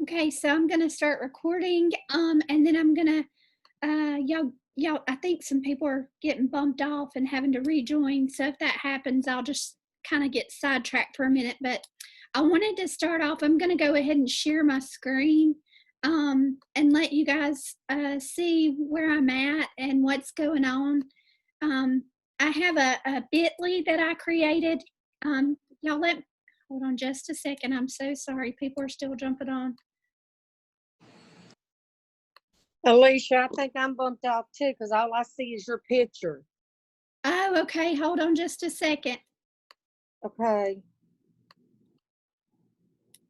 Okay, so I'm gonna start recording, and then I'm gonna, y'all, I think some people are getting bumped off and having to rejoin. So if that happens, I'll just kind of get sidetracked for a minute. But I wanted to start off, I'm gonna go ahead and share my screen and let you guys see where I'm at and what's going on. I have a bit.ly that I created. Y'all hold on just a second. I'm so sorry. People are still jumping on. Alicia, I think I'm bumped off too because all I see is your picture. Oh, okay. Hold on just a second. Okay.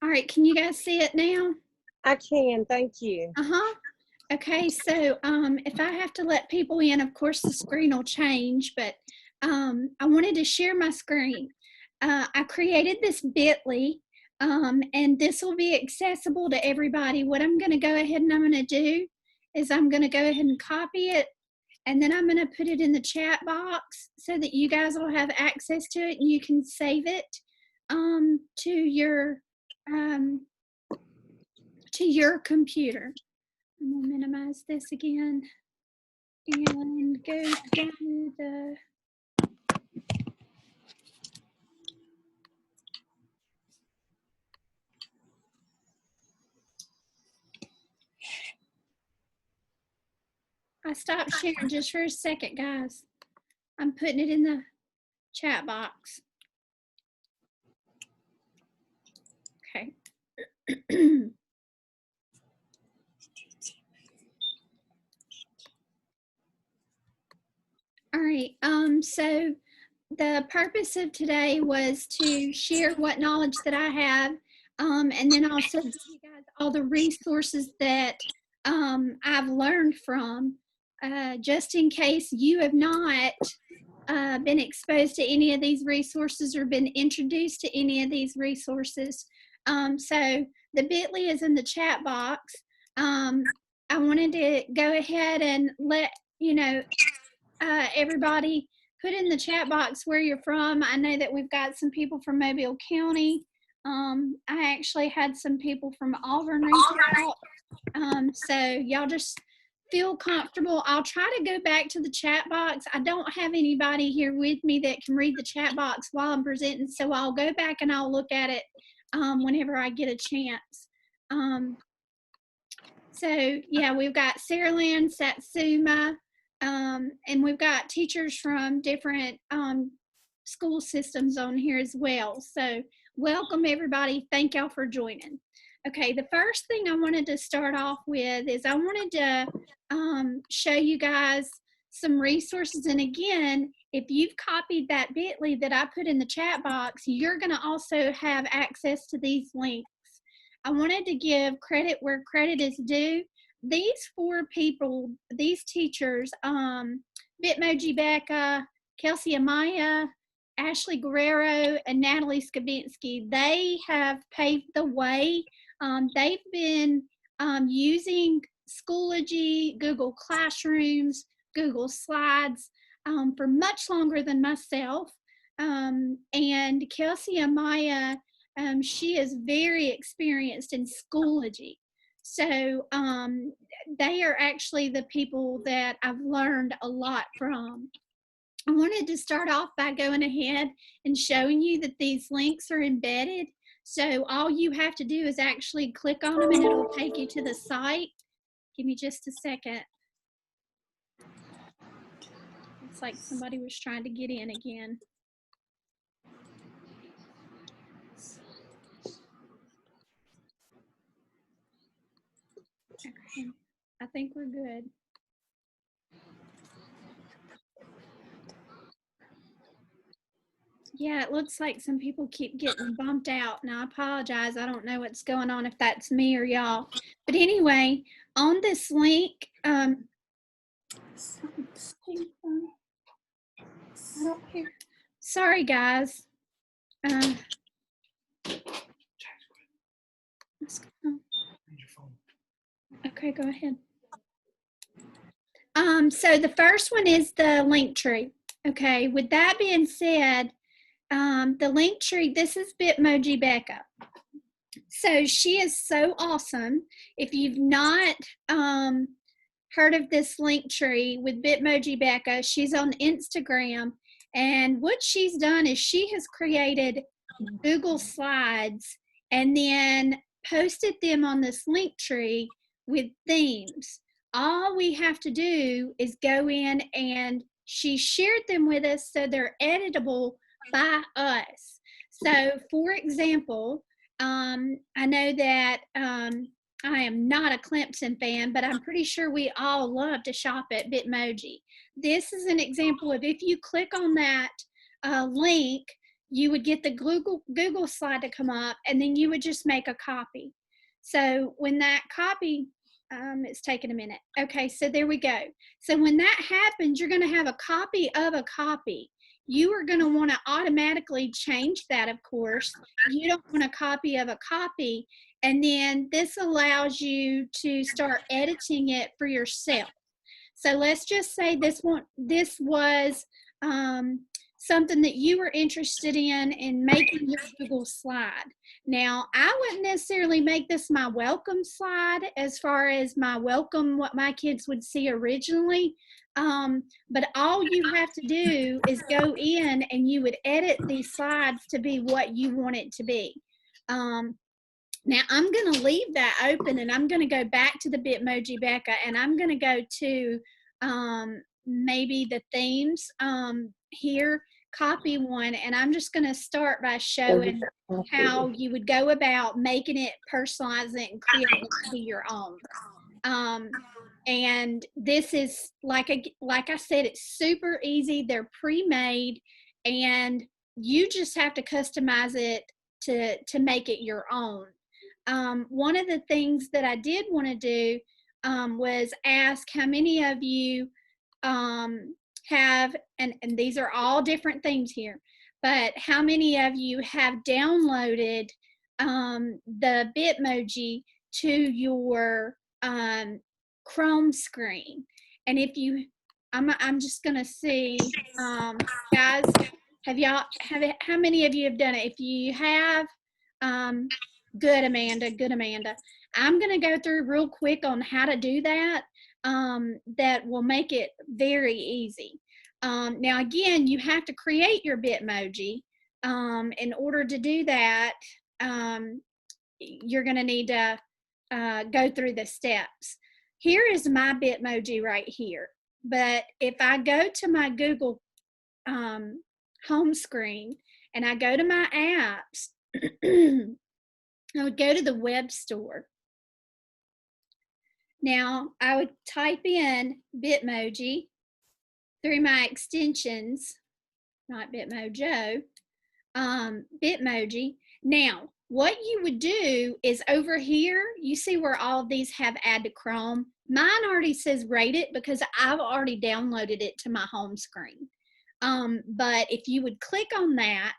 All right. Can you guys see it now? I can. Thank you. Okay. So if I have to let people in, of course, the screen will change, but I wanted to share my screen. I created this bit.ly, and this will be accessible to everybody. What I'm going to go ahead and I'm going to do is I'm going to go ahead and copy it, and then I'm going to put it in the chat box so that you guys will have access to it and you can save it to your computer. I'm going to minimize this again and go to the I stopped sharing just for a second, guys. I'm putting it in the chat box. Okay. All right. So the purpose of today was to share what knowledge that I have, and then also give you guys all the resources that I've learned from, just in case you have not been exposed to any of these resources or been introduced to any of these resources. So the bit.ly is in the chat box. I wanted to go ahead and let you know, everybody put in the chat box where you're from. I know that we've got some people from Mobile County. I actually had some people from Auburn reach out. So y'all just feel comfortable. I'll try to go back to the chat box. I don't have anybody here with me that can read the chat box while I'm presenting, so I'll go back and I'll look at it whenever I get a chance. So yeah, we've got Sarah Lynn, Satsuma, and we've got teachers from different school systems on here as well. So welcome everybody. Thank y'all for joining. Okay, the first thing I wanted to start off with is I wanted to show you guys some resources. And again, if you've copied that bit.ly that I put in the chat box, you're going to also have access to these links. I wanted to give credit where credit is due. These four people, these teachers, Bitmoji Becca, Kelsey Amaya, Ashley Guerrero, and Natalie Skavinsky, they have paved the way. They've been using Schoology, Google Classrooms, Google Slides for much longer than myself. And Kelsey Amaya, she is very experienced in Schoology. So they are actually the people that I've learned a lot from. I wanted to start off by going ahead and showing you that these links are embedded. So all you have to do is actually click on them and it'll take you to the site. Give me just a second. It's like somebody was trying to get in again. Okay, I think we're good. Yeah, it looks like some people keep getting bumped out. Now, I apologize. I don't know what's going on, if that's me or y'all. But anyway, on this link, I don't hear. Sorry, guys. Okay, go ahead. So the first one is the link tree. Okay, with that being said, the link tree, this is Bitmoji Becca. So she is so awesome. If you've not heard of this link tree with Bitmoji Becca, she's on Instagram. And what she's done is she has created Google Slides and then posted them on this link tree with themes. All we have to do is go in, and she shared them with us so they're editable by us. So for example, I know that I am not a Clemson fan, but I'm pretty sure we all love to shop at Bitmoji. This is an example of, if you click on that link, you would get the Google slide to come up, and then you would just make a copy. So when that copy, it's taking a minute. Okay, so there we go. So when that happens, you're going to have a copy of a copy. You are going to want to automatically change that, of course. You don't want a copy of a copy. And then this allows you to start editing it for yourself. So let's just say this was something that you were interested in making your Google slide. Now, I wouldn't necessarily make this my welcome slide as far as my welcome, what my kids would see originally. But all you have to do is go in and you would edit these slides to be what you want it to be. Now I'm going to leave that open, and I'm going to go back to the Bitmoji Becca, and I'm going to go to maybe the themes here, copy one, and I'm just going to start by showing how you would go about making it, personalizing it, and creating it to be your own. And this is, like I said, it's super easy. They're pre-made, and you just have to customize it to make it your own. One of the things that I did want to do was ask how many of you have, and these are all different things here, but how many of you have downloaded the Bitmoji to your Chrome screen? And if you, I'm just gonna see, guys, how many of you have done it? If you have, good, Amanda, good, Amanda. I'm gonna go through real quick on how to do that. That will make it very easy. Now again, you have to create your Bitmoji. In order to do that, you're gonna need to go through the steps. Here is my Bitmoji right here. But if I go to my Google home screen and I go to my apps, I would go to the web store. Now I would type in Bitmoji through my extensions, not Bitmojo, Bitmoji. Now, what you would do is over here, you see where all of these have add to Chrome. Mine already says rate it because I've already downloaded it to my home screen. But if you would click on that,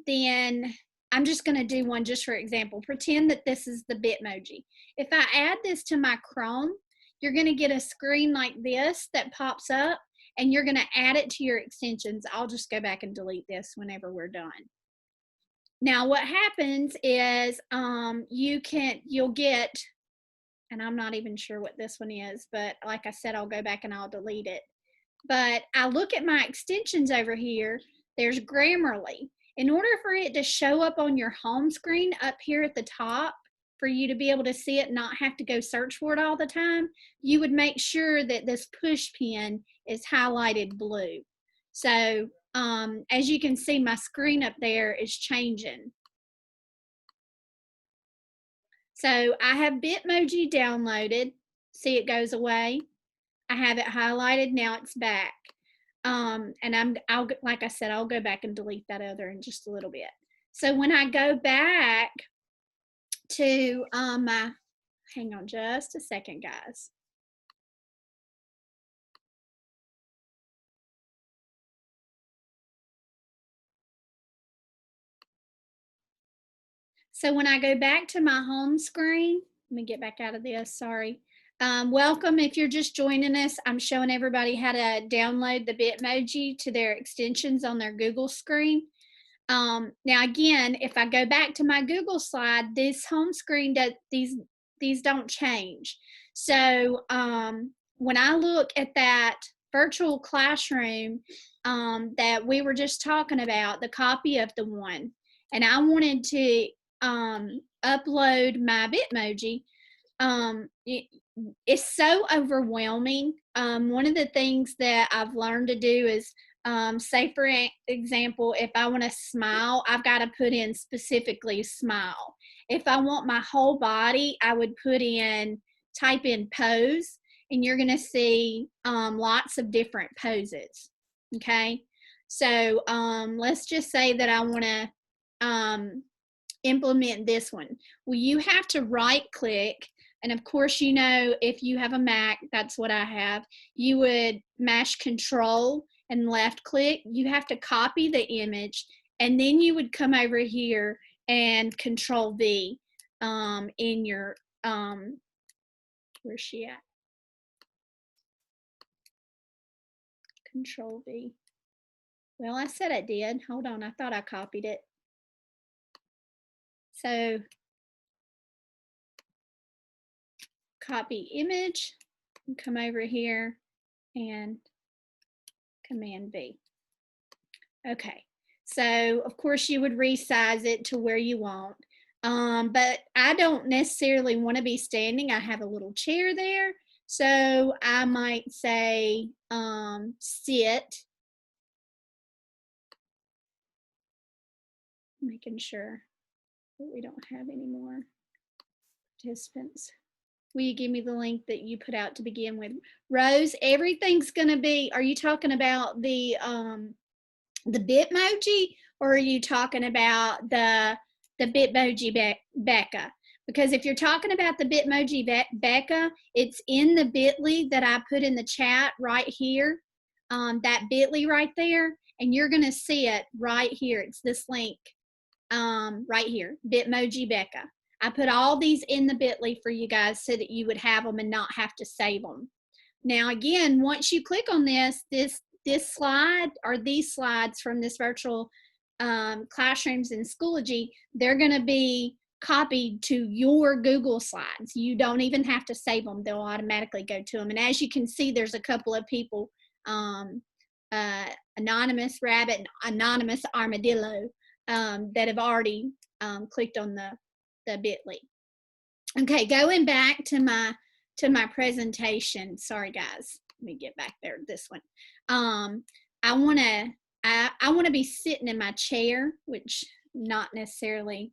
then I'm just going to do one just for example. Pretend that this is the Bitmoji. If I add this to my Chrome, you're going to get a screen like this that pops up, and you're going to add it to your extensions. I'll just go back and delete this whenever we're done. Now what happens is you'll get, and I'm not even sure what this one is, but like I said, I'll go back and I'll delete it. But I look at my extensions over here. There's Grammarly. In order for it to show up on your home screen up here at the top, for you to be able to see it and not have to go search for it all the time, you would make sure that this push pin is highlighted blue. So as you can see, my screen up there is changing. So I have Bitmoji downloaded. See, it goes away. I have it highlighted. Now it's back. And I'll, like I said, I'll go back and delete that other in just a little bit. So when I go back to my, hang on just a second, guys. So when I go back to my home screen, let me get back out of this, sorry. Welcome if you're just joining us. I'm showing everybody how to download the Bitmoji to their extensions on their Google screen. Now again, if I go back to my Google slide, this home screen, these don't change. So when I look at that virtual classroom that we were just talking about, the copy of the one, and I wanted to upload my Bitmoji, it's so overwhelming. One of the things that I've learned to do is, say for example, if I want to smile, I've got to put in specifically smile. If I want my whole body, I would type in pose, and you're going to see lots of different poses. Okay, so let's just say that I want to implement this one. Well, you have to right click, and of course, you know, if you have a Mac, that's what I have, you would mash Control and left click. You have to copy the image, and then you would come over here and Control V in your where's she at? Control V. Well, I said I did. Hold on, I thought I copied it. So copy image, and come over here and Command V. Okay, so of course you would resize it to where you want, but I don't necessarily want to be standing. I have a little chair there, so I might say sit, making sure that we don't have any more participants. Will you give me the link that you put out to begin with? Rose, everything's gonna be, are you talking about the Bitmoji, or are you talking about the Bitmoji Becca? Because if you're talking about the Bitmoji Becca, it's in the bit.ly that I put in the chat right here, that bit.ly right there, and you're gonna see it right here. It's this link right here, Bitmoji Becca. I put all these in the bit.ly for you guys so that you would have them and not have to save them. Now again, once you click on this slide, or these slides from this virtual classrooms in Schoology, they're going to be copied to your Google slides. You don't even have to save them. They'll automatically go to them. And as you can see, there's a couple of people, Anonymous Rabbit and Anonymous Armadillo, that have already clicked on the bit.ly. Okay, going back to my presentation. Sorry guys, let me get back there. This one. I want to be sitting in my chair, which not necessarily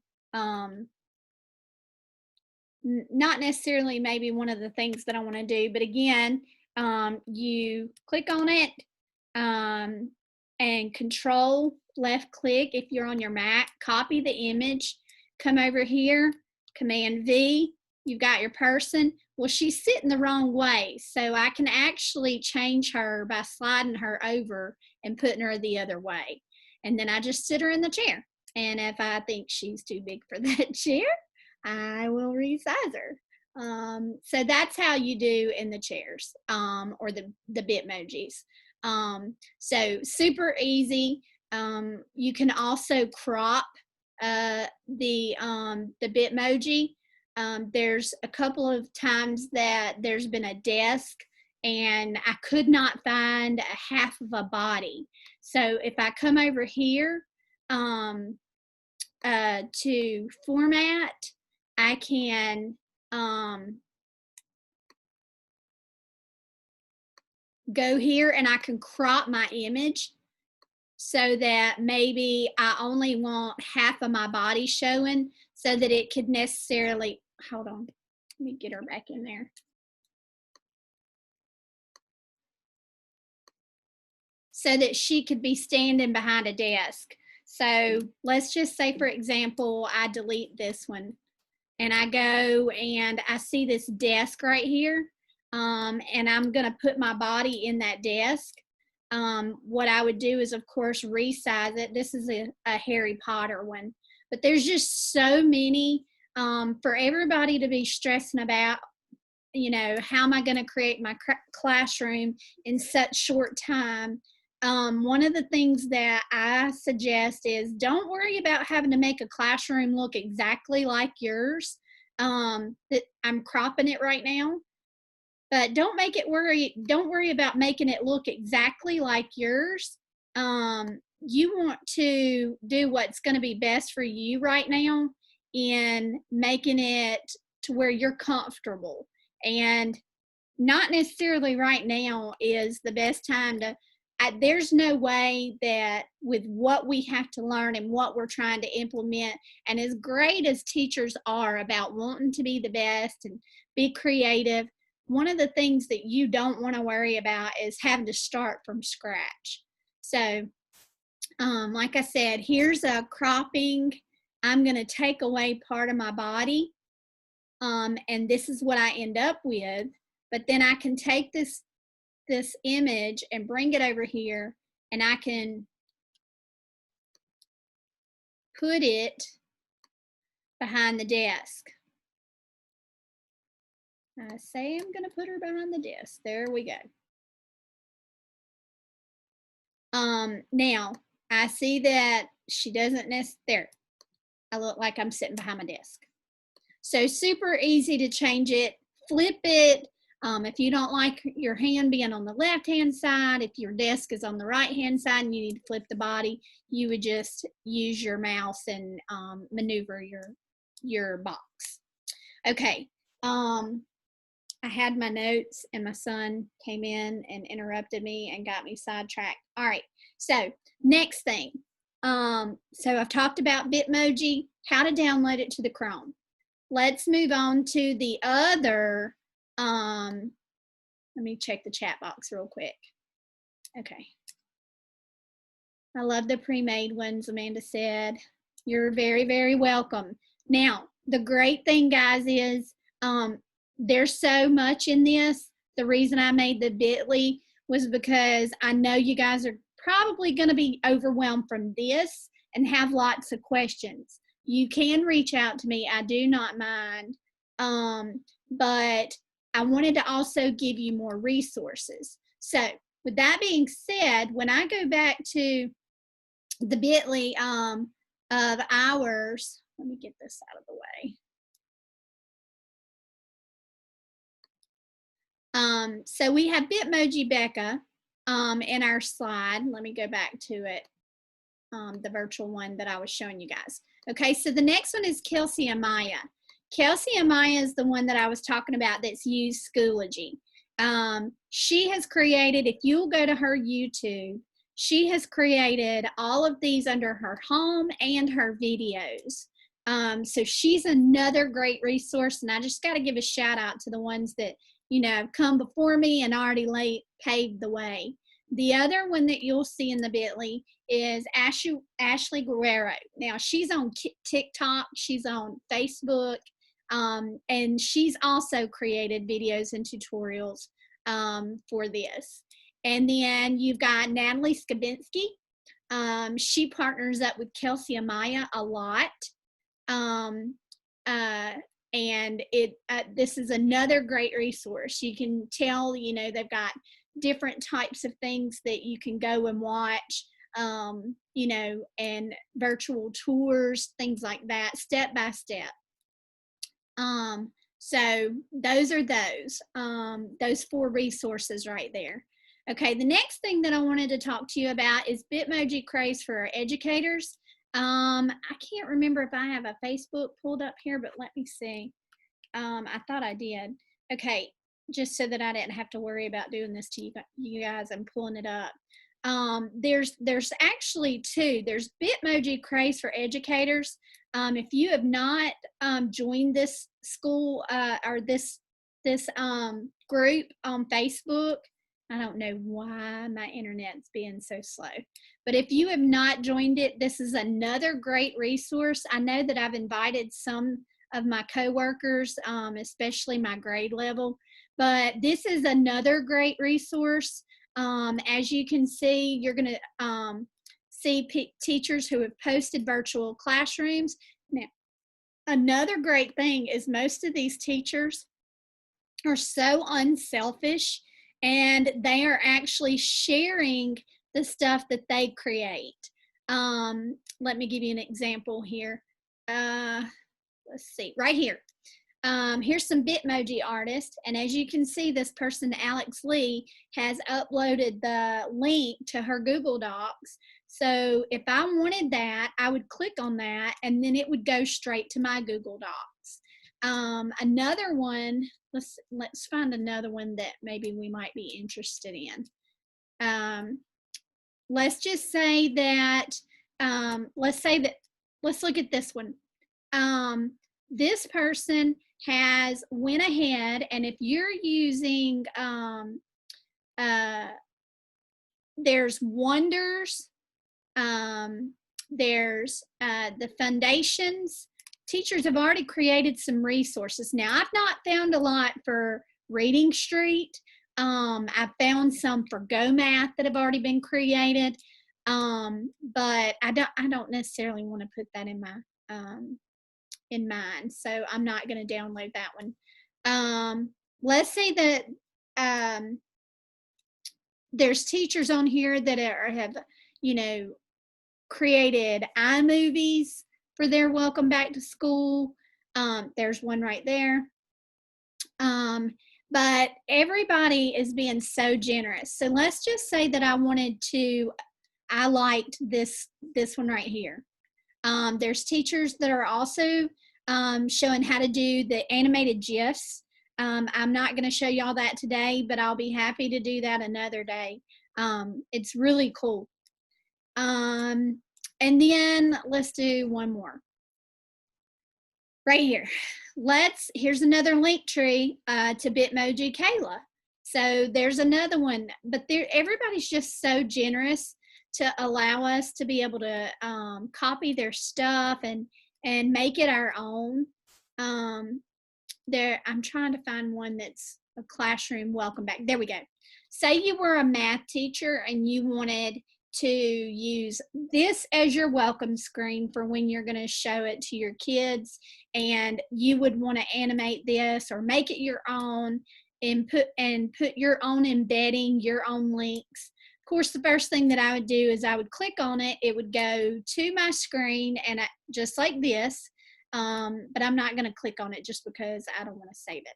maybe one of the things that I want to do, but again, you click on it and Control left click if you're on your Mac, copy the image, come over here, Command V, you've got your person. Well, she's sitting the wrong way, so I can actually change her by sliding her over and putting her the other way. And then I just sit her in the chair. And if I think she's too big for that chair, I will resize her. So that's how you do in the chairs, or the Bitmojis. So super easy. You can also crop the Bitmoji. There's a couple of times that there's been a desk and I could not find a half of a body. So if I come over here to format, I can go here and I can crop my image so that maybe I only want half of my body showing, so that it could necessarily, hold on, let me get her back in there. So that she could be standing behind a desk. So let's just say, for example, I delete this one and I go and I see this desk right here, and I'm gonna put my body in that desk. What I would do is, of course, resize it. This is a Harry Potter one, but there's just so many for everybody to be stressing about, you know, how am I going to create my classroom in such short time? one of the things that I suggest is don't worry about having to make a classroom look exactly like yours. That I'm cropping it right now, but don't worry about making it look exactly like yours. You want to do what's going to be best for you right now in making it to where you're comfortable, and not necessarily right now is the best time to, there's no way that with what we have to learn and what we're trying to implement, and as great as teachers are about wanting to be the best and be creative, one of the things that you don't want to worry about is having to start from scratch. So like I said, here's a cropping. I'm going to take away part of my body, and this is what I end up with. But then I can take this image and bring it over here, and I can put it behind the desk. I say I'm going to put her behind the desk. There we go. Now I see that she doesn't there. I look like I'm sitting behind my desk. So super easy to change it. Flip it. If you don't like your hand being on the left-hand side, if your desk is on the right-hand side and you need to flip the body, you would just use your mouse and maneuver your box. Okay. I had my notes and my son came in and interrupted me and got me sidetracked. All right. So next thing. So I've talked about Bitmoji, how to download it to the Chrome. Let's move on to the other, let me check the chat box real quick. Okay. I love the pre-made ones, Amanda said. You're very, very welcome. Now, the great thing, guys, is there's so much in this. The reason I made the bit.ly was because I know you guys are probably going to be overwhelmed from this and have lots of questions. You can reach out to me. I do not mind. But I wanted to also give you more resources. So with that being said, when I go back to the bit.ly of ours, let me get this out of the way. So we have Bitmoji Becca in our slide. Let me go back to it, the virtual one that I was showing you guys. Okay, so the next one is Kelsey Amaya. Kelsey Amaya is the one that I was talking about that's used Schoology. She has created, if you'll go to her YouTube, she has created all of these under her home and her videos. So she's another great resource, and I just got to give a shout out to the ones that, you know, have come before me and already paved the way. The other one that you'll see in the bit.ly is Ashley Guerrero. Now, she's on TikTok, she's on Facebook, and she's also created videos and tutorials for this. And then you've got Natalie Skabinski. She partners up with Kelsey Amaya a lot. And this is another great resource. You can tell, you know, they've got different types of things that you can go and watch, you know, and virtual tours, things like that, step by step. So those are those 4 resources right there. Okay, the next thing that I wanted to talk to you about is Bitmoji Craze for our educators. I can't remember if I have a Facebook pulled up here, but let me see. I thought I did. Okay, just so that I didn't have to worry about doing this to you guys, I'm pulling it up. There's actually 2. There's Bitmoji Craze for educators. If you have not joined this school or this group on Facebook, I don't know why my internet's being so slow, but if you have not joined it, this is another great resource. I know that I've invited some of my coworkers, especially my grade level, but this is another great resource. As you can see, you're going to see teachers who have posted virtual classrooms. Now, another great thing is most of these teachers are so unselfish, and they are actually sharing the stuff that they create. Let me give you an example here. Let's see, right here. Here's some Bitmoji artists, and as you can see, this person, Alex Lee, has uploaded the link to her Google Docs. So if I wanted that, I would click on that, and then it would go straight to my Google Docs. Another one, let's find another one that maybe we might be interested in. Let's just say that, let's look at this one. This person has went ahead, and if you're using, there's Wonders, there's the foundations. Teachers have already created some resources. Now, I've not found a lot for Reading Street. I've found some for Go Math that have already been created, but I don't necessarily want to put that in mine, so I'm not going to download that one. Let's say that there's teachers on here that have, you know, created iMovies for their welcome back to school. There's one right there. But everybody is being so generous. So let's just say that I liked this one right here. There's teachers that are also showing how to do the animated GIFs. I'm not going to show y'all that today, but I'll be happy to do that another day. It's really cool. And then let's do one more. Right here. Here's another link tree to Bitmoji Kayla. So there's another one, but everybody's just so generous to allow us to be able to copy their stuff and make it our own. I'm trying to find one that's a classroom welcome back. There we go. Say you were a math teacher and you wanted to use this as your welcome screen for when you're going to show it to your kids, and you would want to animate this or make it your own and put your own embedding, your own links. Of course, the first thing that I would do is I would click on it. It would go to my screen, and just like this, but I'm not going to click on it just because I don't want to save it.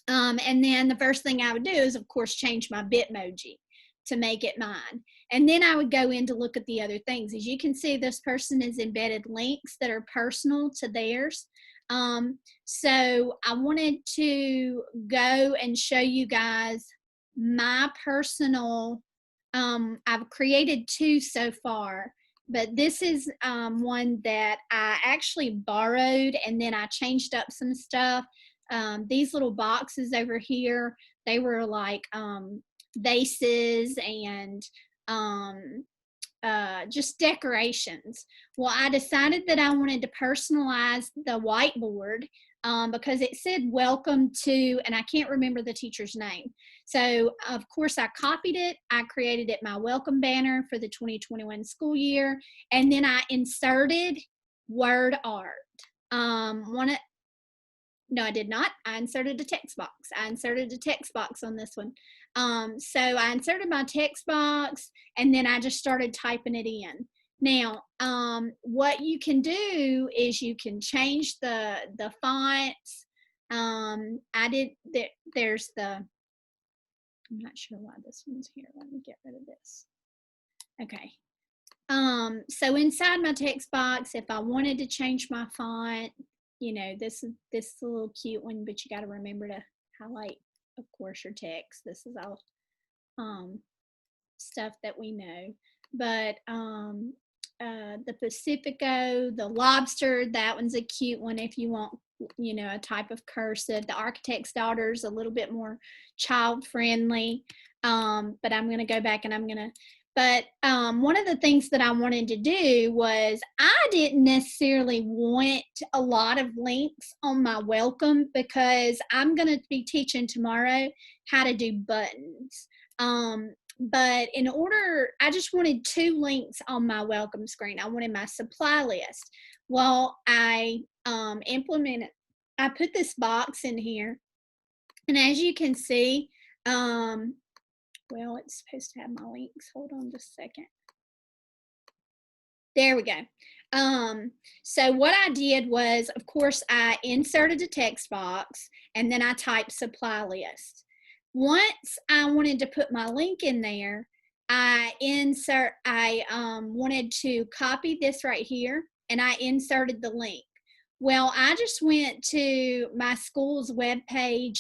And then the first thing I would do is, of course, change my Bitmoji to make it mine. And then I would go in to look at the other things. As you can see, this person has embedded links that are personal to theirs. So I wanted to go and show you guys my personal, I've created 2 so far, but this is one that I actually borrowed, and then I changed up some stuff. These little boxes over here, they were like vases and just decorations. Well, I decided that I wanted to personalize the whiteboard because it said welcome to, and I can't remember the teacher's name. So of course I copied it. I created it my welcome banner for the 2021 school year, and then I inserted word art. No, I did not. I inserted a text box. On this one. So I inserted my text box, and then I just started typing it in. Now, what you can do is you can change the fonts. There's the, I'm not sure why this one's here. Let me get rid of this. Okay. So inside my text box, if I wanted to change my font, you know, this is a little cute one, but you got to remember to highlight, of course, your text. This is all stuff that we know. But the Pacifico, the lobster, that one's a cute one if you want, you know, a type of cursive. The Architect's Daughter's a little bit more child friendly. But I'm going to go back and but one of the things that I wanted to do was I didn't necessarily want a lot of links on my welcome, because I'm going to be teaching tomorrow how to do buttons. But I just wanted 2 links on my welcome screen. I wanted my supply list. Well, I put this box in here, and as you can see, well, it's supposed to have my links. Hold on just a second. There we go. So what I did was, of course, I inserted a text box and then I typed supply list. Once I wanted to put my link in there, I wanted to copy this right here and I inserted the link. Well, I just went to my school's webpage,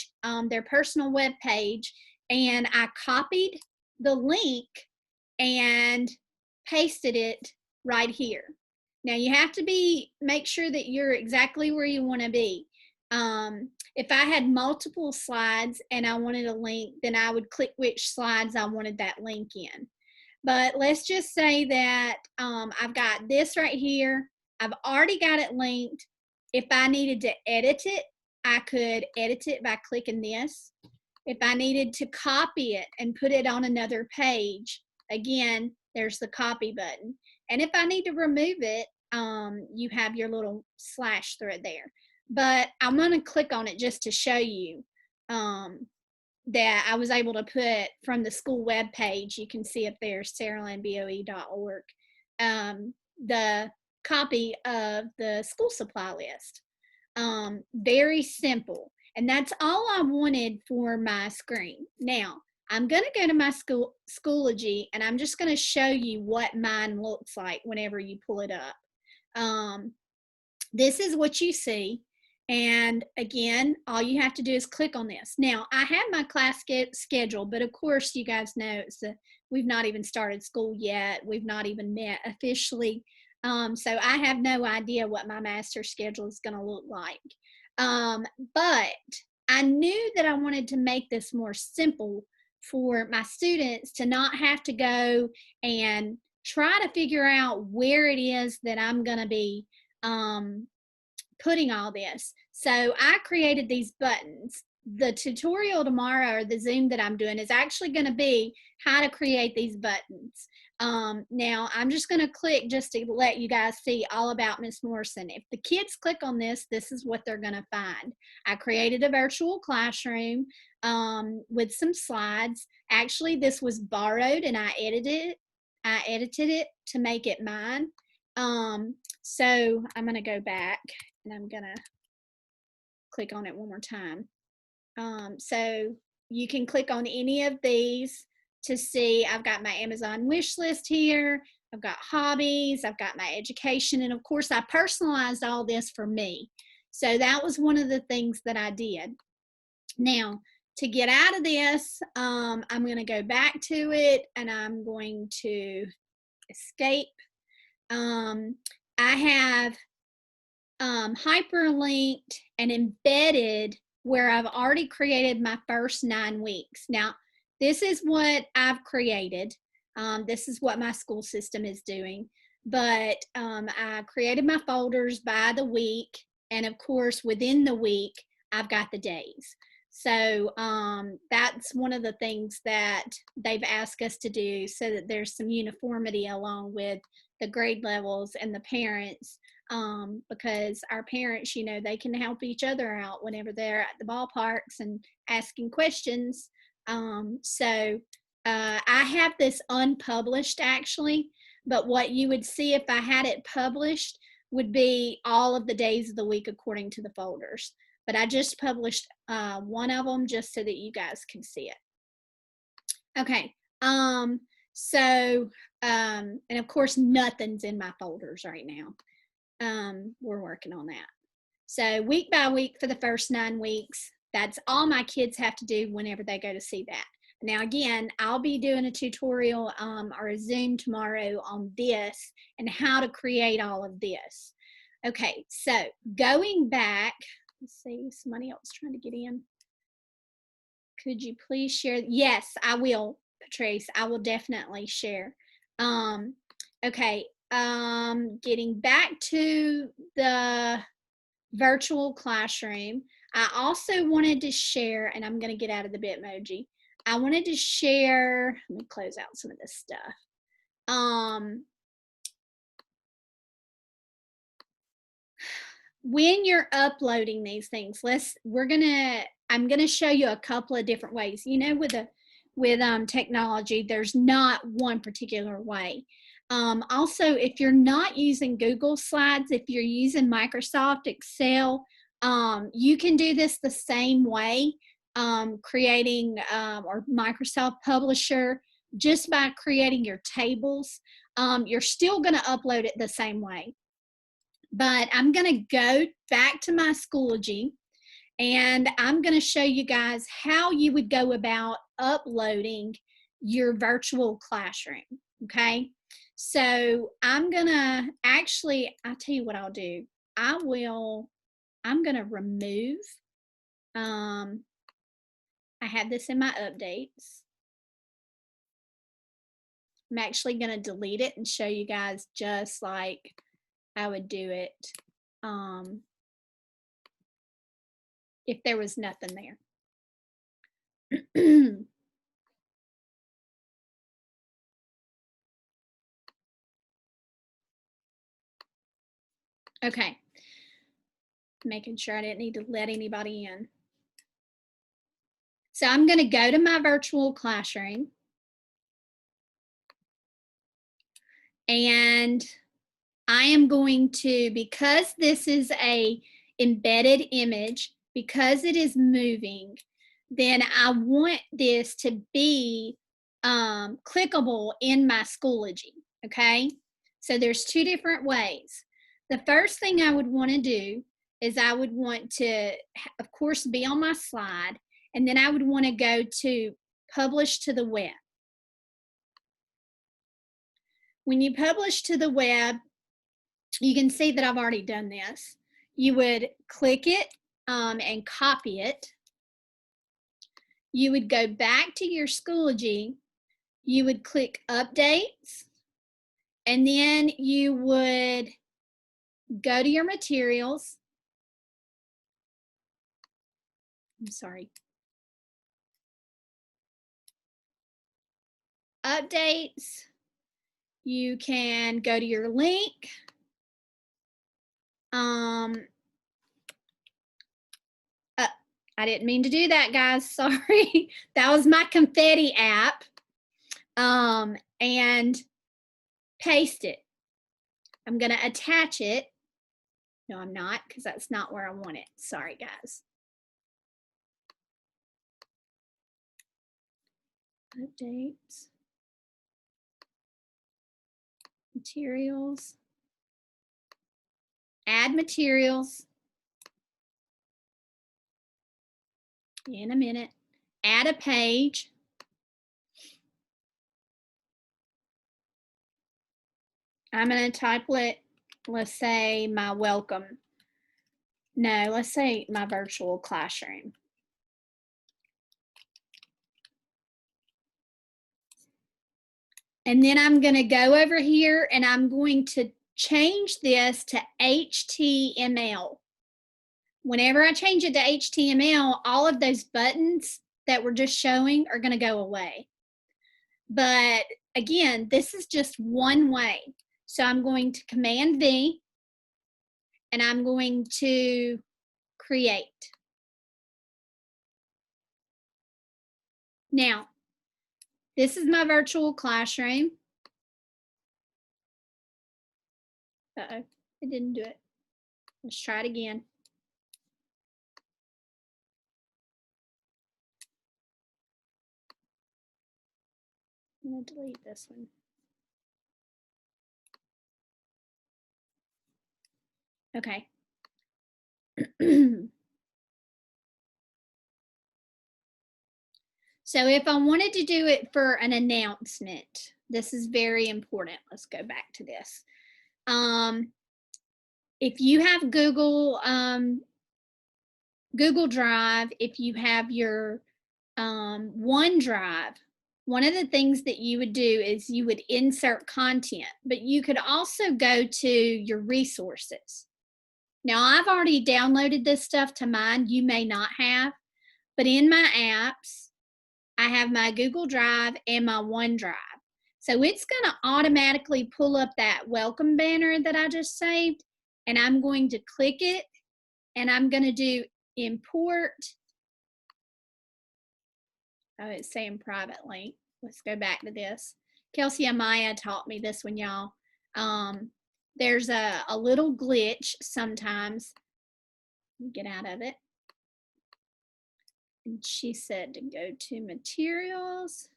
their personal webpage, and I copied the link and pasted it right here. Now you have to make sure that you're exactly where you want to be. If I had multiple slides and I wanted a link, then I would click which slides I wanted that link in. But let's just say that I've got this right here. I've already got it linked. If I needed to edit it, I could edit it by clicking this. If I needed to copy it and put it on another page, again, there's the copy button. And if I need to remove it, you have your little slash through it there. But I'm going to click on it just to show you that I was able to put from the school web page. You can see up there, saralandboe.org, the copy of the school supply list. Very simple. And that's all I wanted for my screen. Now, I'm going to go to my Schoology and I'm just going to show you what mine looks like whenever you pull it up. This is what you see. And again, all you have to do is click on this. Now, I have my class schedule, but of course, you guys know we've not even started school yet. We've not even met officially. So I have no idea what my master schedule is going to look like. But I knew that I wanted to make this more simple for my students to not have to go and try to figure out where it is that I'm going to be putting all this. So I created these buttons. The tutorial tomorrow, or the Zoom that I'm doing, is actually going to be how to create these buttons. Now I'm just going to click just to let you guys see all about Miss Morrison. If the kids click on this, this is what they're going to find. I created a virtual classroom with some slides. Actually, this was borrowed and I edited it to make it mine. So I'm going to go back and I'm going to click on it one more time. So you can click on any of these to see. I've got my Amazon wish list here. I've got hobbies. I've got my education. And of course, I personalized all this for me. So that was one of the things that I did. Now, to get out of this, I'm going to go back to it and I'm going to escape. I have hyperlinked and embedded where I've already created my first 9 weeks. Now, this is what I've created. This is what my school system is doing. But I created my folders by the week. And of course, within the week, I've got the days. So that's one of the things that they've asked us to do so that there's some uniformity along with the grade levels and the parents. Because our parents, you know, they can help each other out whenever they're at the ballparks and asking questions. So I have this unpublished actually, but what you would see if I had it published would be all of the days of the week according to the folders. But I just published one of them just so that you guys can see it. Okay. And of course, nothing's in my folders right now. We're working on that. So week by week for the first 9 weeks, that's all my kids have to do whenever they go to see that. Now, again, I'll be doing a tutorial or a Zoom tomorrow on this and how to create all of this. Okay, so going back, let's see, somebody else trying to get in. Could you please share? Yes, I will, Patrice. I will definitely share. Okay. Getting back to the virtual classroom, I also wanted to share, and I'm going to get out of the Bitmoji. I wanted to share, let me close out some of this stuff. When you're uploading these things, I'm going to show you a couple of different ways. You know, with technology. There's not one particular way. Also, if you're not using Google Slides, if you're using Microsoft Excel, you can do this the same way, creating or Microsoft Publisher, just by creating your tables. You're still going to upload it the same way. But I'm going to go back to my Schoology, and I'm going to show you guys how you would go about uploading your virtual classroom, okay? So I'm going to actually, I'll tell you what I'll do. I'm going to remove, I have this in my updates. I'm actually going to delete it and show you guys just like I would do it if there was nothing there. Okay, making sure I didn't need to let anybody in. So I'm going to go to my virtual classroom, and I am going to, because this is a embedded image, because it is moving, then I want this to be clickable in my Schoology, okay? So there's two different ways. The first thing I would want to do is I would want to, of course, be on my slide, and then I would want to go to publish to the web. When you publish to the web, you can see that I've already done this. You would click it and copy it. You would go back to your Schoology. You would click updates, and then you would go to your materials. I'm sorry. Updates. You can go to your link. I didn't mean to do that, guys. Sorry. That was my confetti app. And paste it. I'm going to attach it. No, I'm not, because that's not where I want it. Sorry, guys. Updates. Materials. Add materials. In a minute. Add a page. I'm going to type it, let's say my welcome. No, let's say my virtual classroom. And then I'm going to go over here and I'm going to change this to HTML. Whenever I change it to HTML, all of those buttons that we're just showing are going to go away. But again, this is just one way. So I'm going to Command V, and I'm going to create. Now, this is my virtual classroom. Uh-oh, it didn't do it. Let's try it again. I'm going to delete this one. Okay. So if I wanted to do it for an announcement, this is very important. Let's go back to this. If you have Google Drive, if you have your OneDrive, one of the things that you would do is you would insert content, but you could also go to your resources. Now, I've already downloaded this stuff to mine. You may not have, but in my apps, I have my Google Drive and my OneDrive. So it's going to automatically pull up that welcome banner that I just saved, and I'm going to click it, and I'm going to do import. Oh, it's saying private link. Let's go back to this. Kelsey Amaya taught me this one, y'all. There's a little glitch sometimes. Let me get out of it. And she said to go to materials,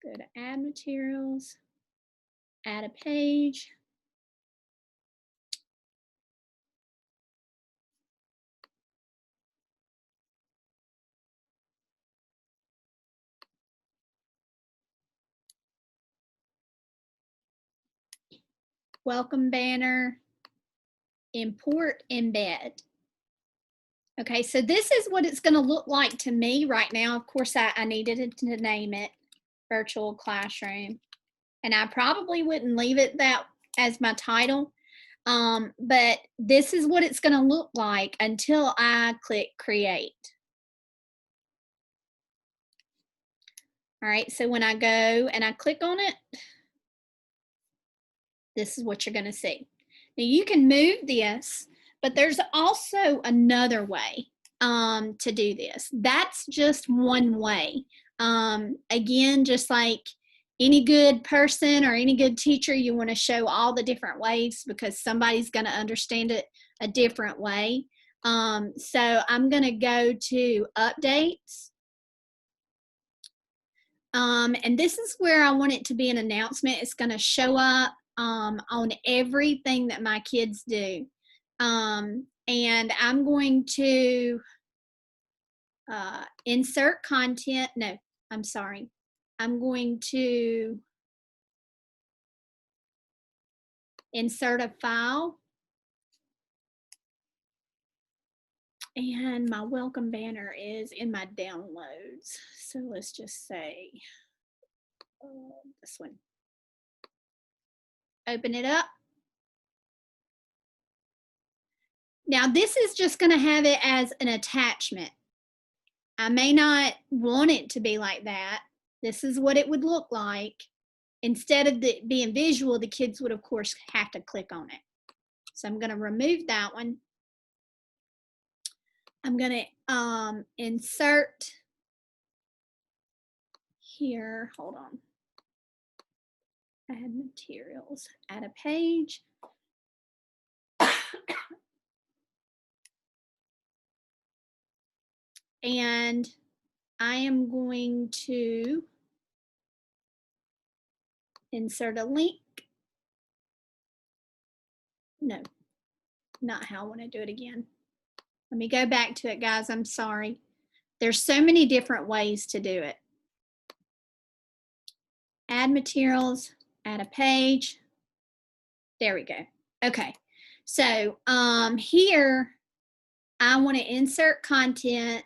go to add materials, add a page. Welcome banner, import, embed. Okay, so this is what it's going to look like to me right now. Of course, I needed to name it virtual classroom, and I probably wouldn't leave it that as my title, but this is what it's going to look like until I click create. All right, so when I go and I click on it, this is what you're going to see. Now you can move this, but there's also another way to do this. That's just one way. Again, just like any good person or any good teacher, you want to show all the different ways because somebody's going to understand it a different way. So I'm going to go to updates. And this is where I want it to be an announcement. It's going to show up on everything that my kids do. And I'm going to insert content. No, I'm sorry. I'm going to insert a file. And my welcome banner is in my downloads. So let's just say this one. Open it up. Now this is just going to have it as an attachment. I may not want it to be like that. This is what it would look like. Instead of it being visual, the kids would, of course, have to click on it. So I'm going to remove that one. I'm going to insert here. Hold on. Add materials. Add a page. And I am going to insert a link. No, not how I want to do it again. Let me go back to it, guys. I'm sorry. There's so many different ways to do it. Add materials, add a page. There we go. Okay. So here, I want to insert content.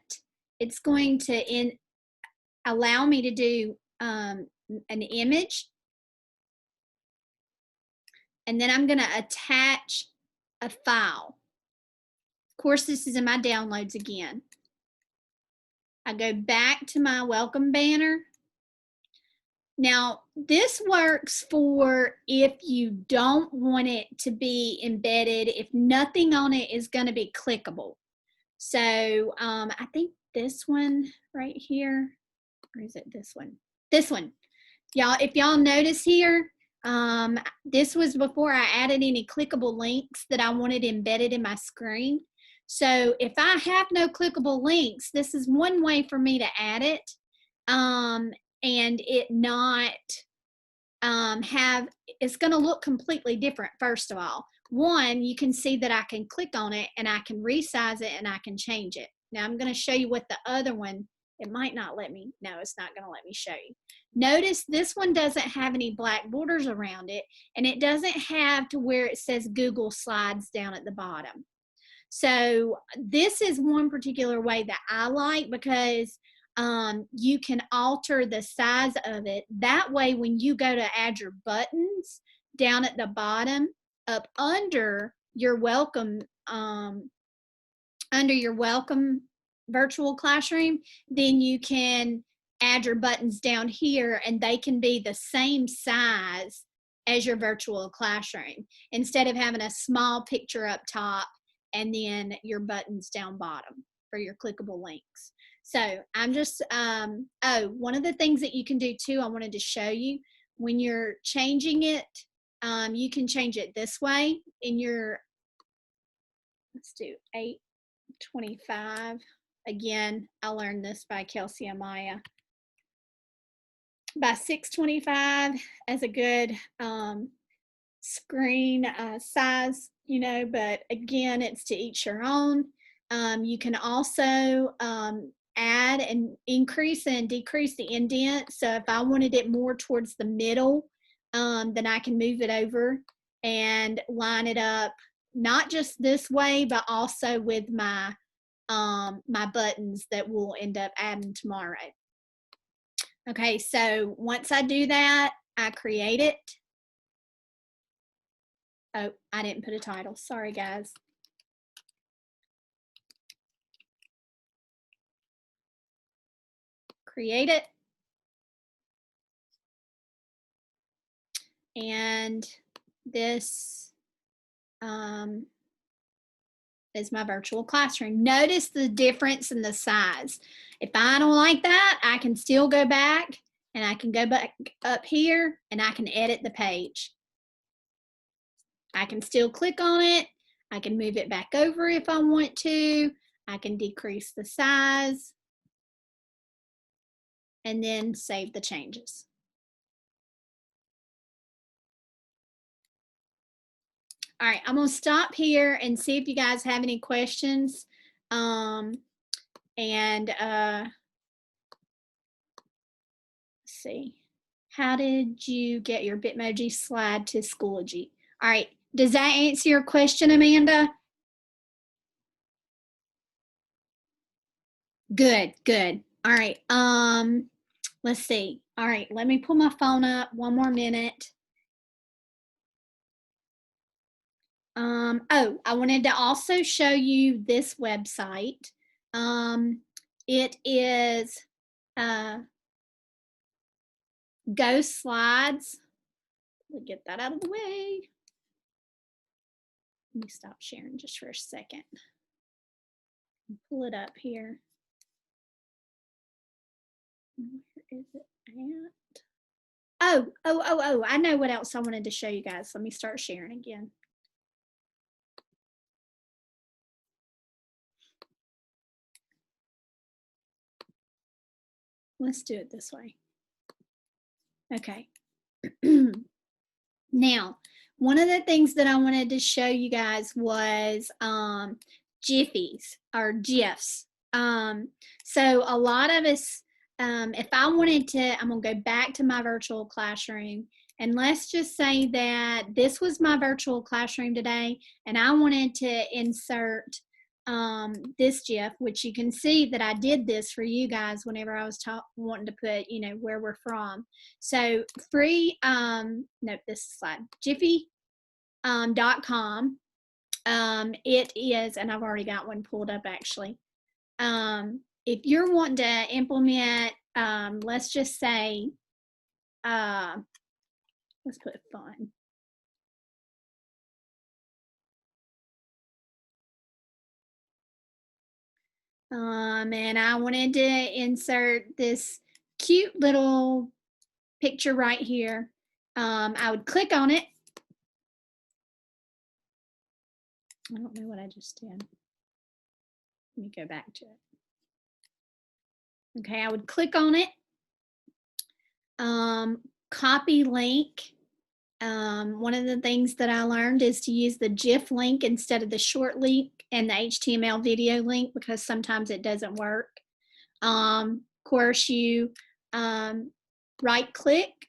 It's going to allow me to do an image. And then I'm going to attach a file. Of course, this is in my downloads again. I go back to my welcome banner. Now, this works for if you don't want it to be embedded, if nothing on it is going to be clickable. So I think this one right here, or is it this one? This one. Y'all, if y'all notice here, this was before I added any clickable links that I wanted embedded in my screen. So if I have no clickable links, this is one way for me to add it. And it not it's going to look completely different. First of all, one, you can see that I can click on it and I can resize it and I can change it. Now I'm going to show you what the other one, it might not let me, no, it's not going to let me show you. Notice this one doesn't have any black borders around it, and it doesn't have to where it says Google Slides down at the bottom. So this is one particular way that I like because you can alter the size of it. That way, when you go to add your buttons down at the bottom, up under your welcome, virtual classroom, then you can add your buttons down here, and they can be the same size as your virtual classroom instead of having a small picture up top and then your buttons down bottom. for your clickable links. So I'm just, oh, one of the things that you can do too, I wanted to show you, when you're changing it, you can change it this way in your, let's do 825. Again, I learned this by Kelsey Amaya. By 625 as a good screen size, you know, but again, it's to each your own. You can also add and increase and decrease the indent. So if I wanted it more towards the middle, then I can move it over and line it up, not just this way, but also with my my buttons that we'll end up adding tomorrow. Okay, so once I do that, I create it. Oh, I didn't put a title. Sorry, guys. Create it. And this is my virtual classroom. Notice the difference in the size. If I don't like that, I can still go back and I can go back up here and I can edit the page. I can still click on it. I can move it back over if I want to. I can decrease the size and then save the changes. All right, I'm gonna stop here and see if you guys have any questions. Let's see. How did you get your Bitmoji slide to Schoology? All right, does that answer your question, Amanda? Good, good. All right, let's see. All right, let me pull my phone up one more minute. Oh, I wanted to also show you this website. It is Go Slides. Let me get that out of the way. Let me stop sharing just for a second. Pull it up here. Where is it at? Oh, I know what else I wanted to show you guys. Let me start sharing again. Let's do it this way. Okay. Now, one of the things that I wanted to show you guys was Jiffies or GIFs. So a lot of us, if I wanted to, I'm gonna go back to my virtual classroom, and let's just say that this was my virtual classroom today, and I wanted to insert this GIF, which you can see that I did this for you guys whenever I was wanting to put, you know, where we're from. So free, nope, this slide, Jiffy.com. It is, and I've already got one pulled up actually. If you're wanting to implement, let's just say, let's put fun. And I wanted to insert this cute little picture right here. I would click on it. I don't know what I just did. Let me go back to it. Okay, I would click on it. Copy link. One of the things that I learned is to use the GIF link instead of the short link and the HTML video link, because sometimes it doesn't work. Of course, you right click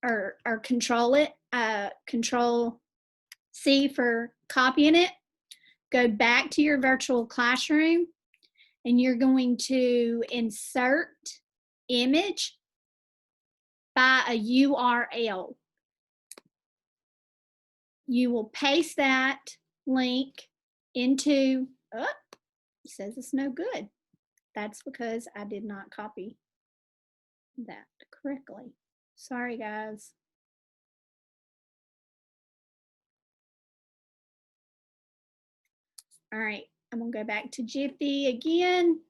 or control it, control C for copying it. Go back to your virtual classroom and you're going to insert image by a URL. You will paste that link into, oh, it says it's no good. That's because I did not copy that correctly. Sorry, guys. All right, I'm gonna go back to Jiffy again.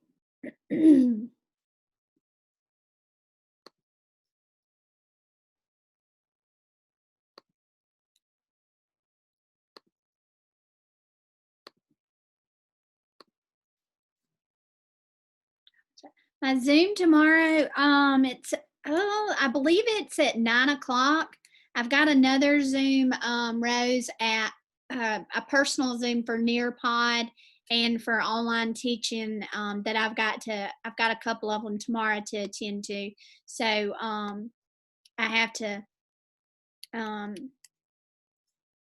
My Zoom tomorrow, it's, I believe it's at 9 o'clock. I've got another Zoom, Rose, at a personal Zoom for Nearpod and for online teaching, that I've got a couple of them tomorrow to attend to. So I have to,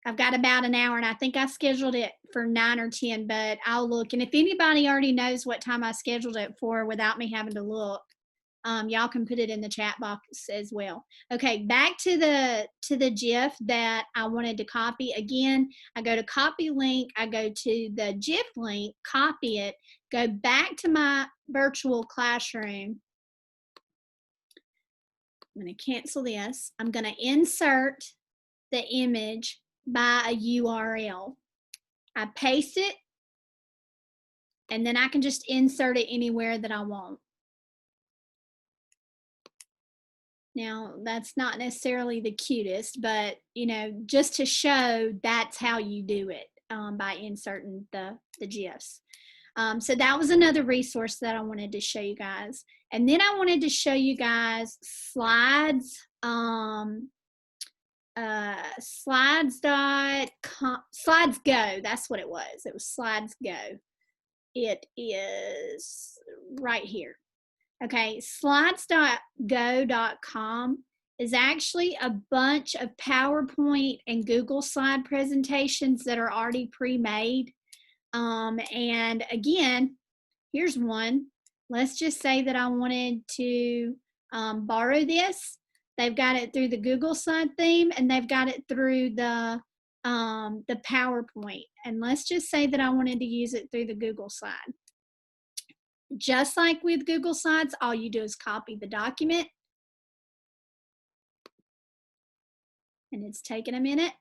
I've got about an hour, and I think I scheduled it for 9 or 10, but I'll look. And if anybody already knows what time I scheduled it for without me having to look, y'all can put it in the chat box as well. Okay, back to the GIF that I wanted to copy. Again, I go to copy link, I go to the GIF link, copy it, go back to my virtual classroom. I'm going to cancel this. I'm going to insert the image by a URL. I paste it, and then I can just insert it anywhere that I want. Now, that's not necessarily the cutest, but you know, just to show that's how you do it, by inserting the GIFs. So that was another resource that I wanted to show you guys. And then I wanted to show you guys slides, Slides Go. That's what it was. It was Slides Go. It is right here. Okay, slides.go.com is actually a bunch of PowerPoint and Google slide presentations that are already pre-made. And again, here's one. Let's just say that I wanted to borrow this. They've got it through the Google slide theme, and they've got it through the PowerPoint. And let's just say that I wanted to use it through the Google slide. Just like with Google Slides, all you do is copy the document. And it's taken a minute.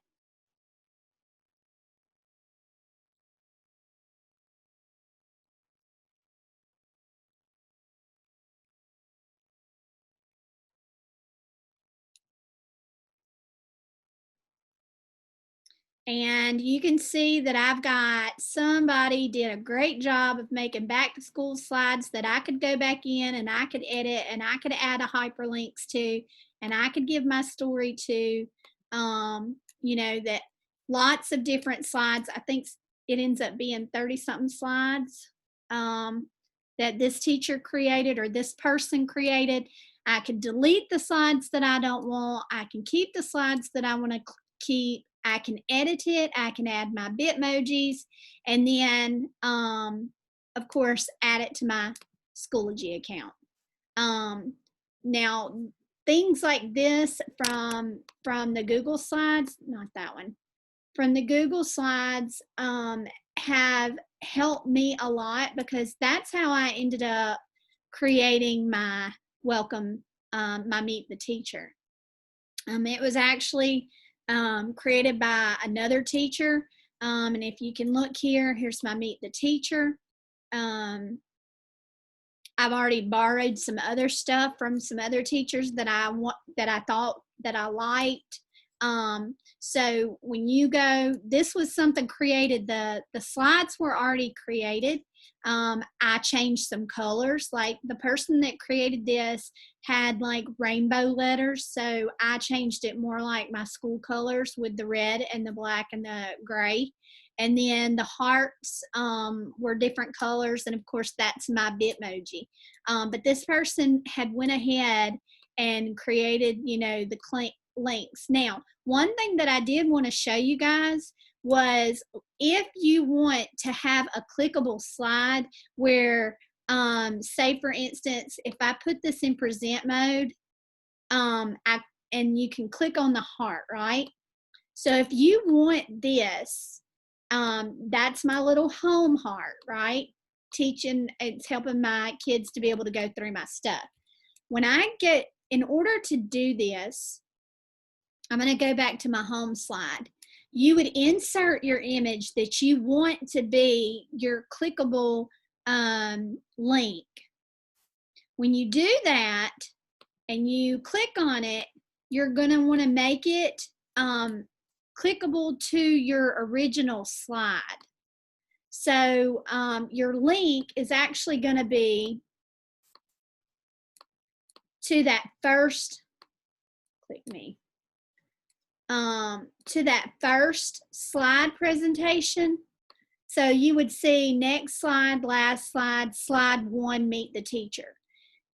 And you can see that I've got somebody did a great job of making back to school slides that I could go back in and I could edit and I could add a hyperlinks to, and I could give my story to, you know, that lots of different slides. I think it ends up being 30 something slides that this teacher created or this person created. I could delete the slides that I don't want. I can keep the slides that I want to keep. I can edit it, I can add my Bitmojis, and then, of course, add it to my Schoology account. Now, things like this from the Google Slides, not that one, from the Google Slides have helped me a lot because that's how I ended up creating my welcome, my Meet the Teacher. It was actually created by another teacher. And if you can look here, here's my Meet the Teacher. I've already borrowed some other stuff from some other teachers that I thought that I liked. So when you go, this was something created, the slides were already created. I changed some colors, like the person that created this had like rainbow letters, so I changed it more like my school colors with the red and the black and the gray. And then the hearts were different colors, and of course that's my Bitmoji. But this person had went ahead and created, you know, the links. Now, one thing that I did want to show you guys was if you want to have a clickable slide where, say for instance, if I put this in present mode, and you can click on the heart, right? So if you want this, that's my little home heart, right? Teaching, it's helping my kids to be able to go through my stuff. When I get, in order to do this, I'm going to go back to my home slide. you would insert your image that you want to be your clickable link. When you do that and you click on it, you're going to want to make it clickable to your original slide. So your link is actually going to be to that first, click me, to that first slide presentation. So you would see next slide, last slide, slide 1, meet the teacher.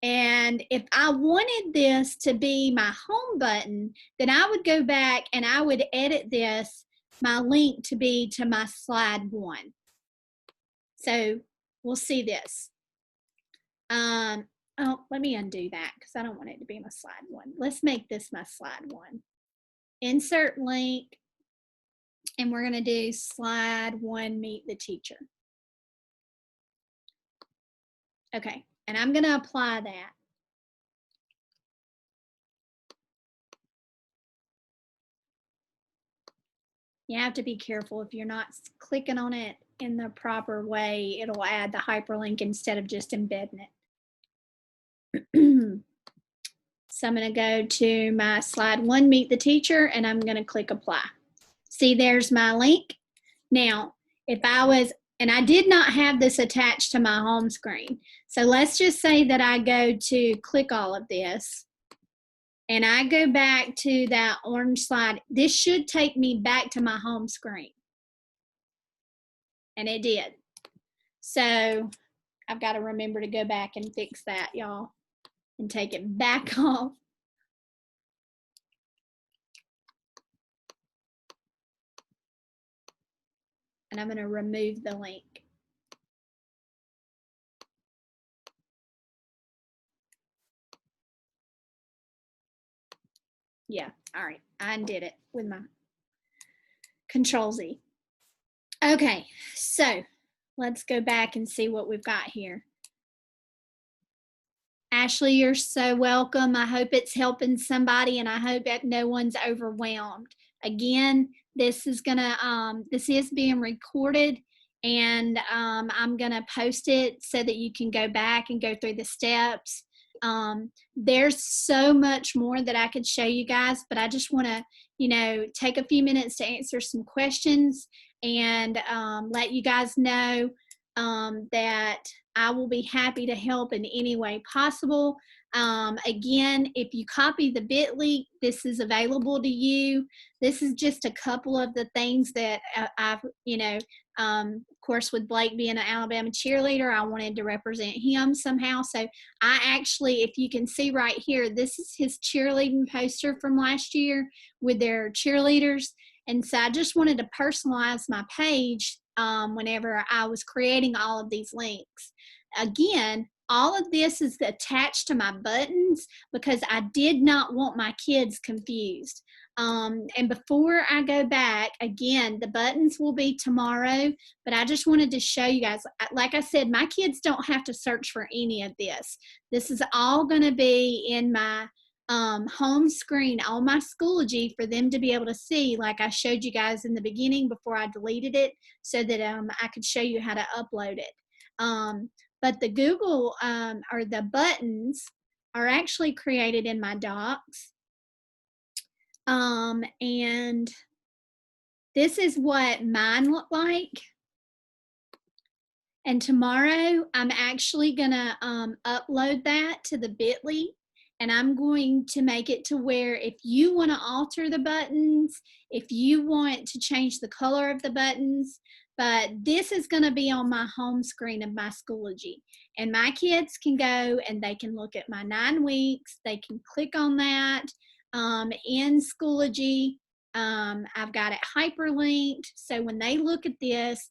And if I wanted this to be my home button, then I would go back and I would edit this, my link to be to my slide 1. So we'll see this. Oh, let me undo that because I don't want it to be my slide 1. Let's make this my slide 1. Insert link, and we're going to do slide 1, meet the teacher. Okay, and I'm going to apply that. You have to be careful if you're not clicking on it in the proper way, it'll add the hyperlink instead of just embedding it. So I'm going to go to my slide 1, meet the teacher, and I'm going to click apply. See, there's my link. Now, if I was, and I did not have this attached to my home screen. So let's just say that I go to click all of this and I go back to that orange slide. This should take me back to my home screen. And it did. So I've got to remember to go back and fix that, y'all, and take it back off. And I'm going to remove the link. Yeah, all right, I undid it with my Control Z. Okay, so let's go back and see what we've got here. Ashley, you're so welcome. I hope it's helping somebody, and I hope that no one's overwhelmed. Again, this is being recorded, and I'm gonna post it so that you can go back and go through the steps. There's so much more that I could show you guys, but I just want to, take a few minutes to answer some questions and let you guys know that I will be happy to help in any way possible. Again, if you copy the bit.ly, this is available to you. This is just a couple of the things that I've, of course, with Blake being an Alabama cheerleader, I wanted to represent him somehow. So I actually, if you can see right here, this is his cheerleading poster from last year with their cheerleaders. And so I just wanted to personalize my page whenever I was creating all of these links. Again, all of this is attached to my buttons because I did not want my kids confused. And before I go back, again, the buttons will be tomorrow, but I just wanted to show you guys, like I said, my kids don't have to search for any of this. This is all going to be in my home screen on my Schoology for them to be able to see, like I showed you guys in the beginning before I deleted it, so that I could show you how to upload it. But the Google or the buttons are actually created in my docs. And this is what mine look like. And tomorrow I'm actually gonna upload that to the bit.ly, and I'm going to make it to where if you want to alter the buttons, if you want to change the color of the buttons, but this is going to be on my home screen of my Schoology. And my kids can go and they can look at my 9 weeks. They can click on that in Schoology. I've got it hyperlinked. So when they look at this,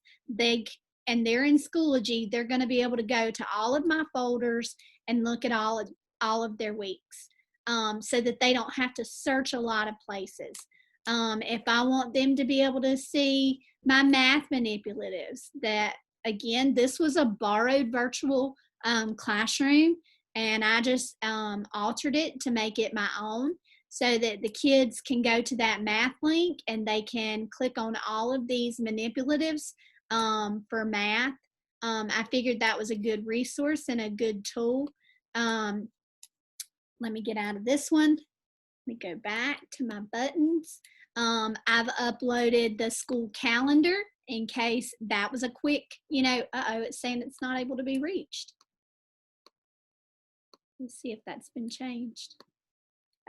and they're in Schoology, they're going to be able to go to all of my folders and look at all of their weeks, so that they don't have to search a lot of places. If I want them to be able to see my math manipulatives, that again, this was a borrowed virtual classroom, and I just altered it to make it my own. so that the kids can go to that math link and they can click on all of these manipulatives for math. I figured that was a good resource and a good tool. Let me get out of this one. Let me go back to my buttons. I've uploaded the school calendar in case that was a quick, it's saying it's not able to be reached. Let's see if that's been changed.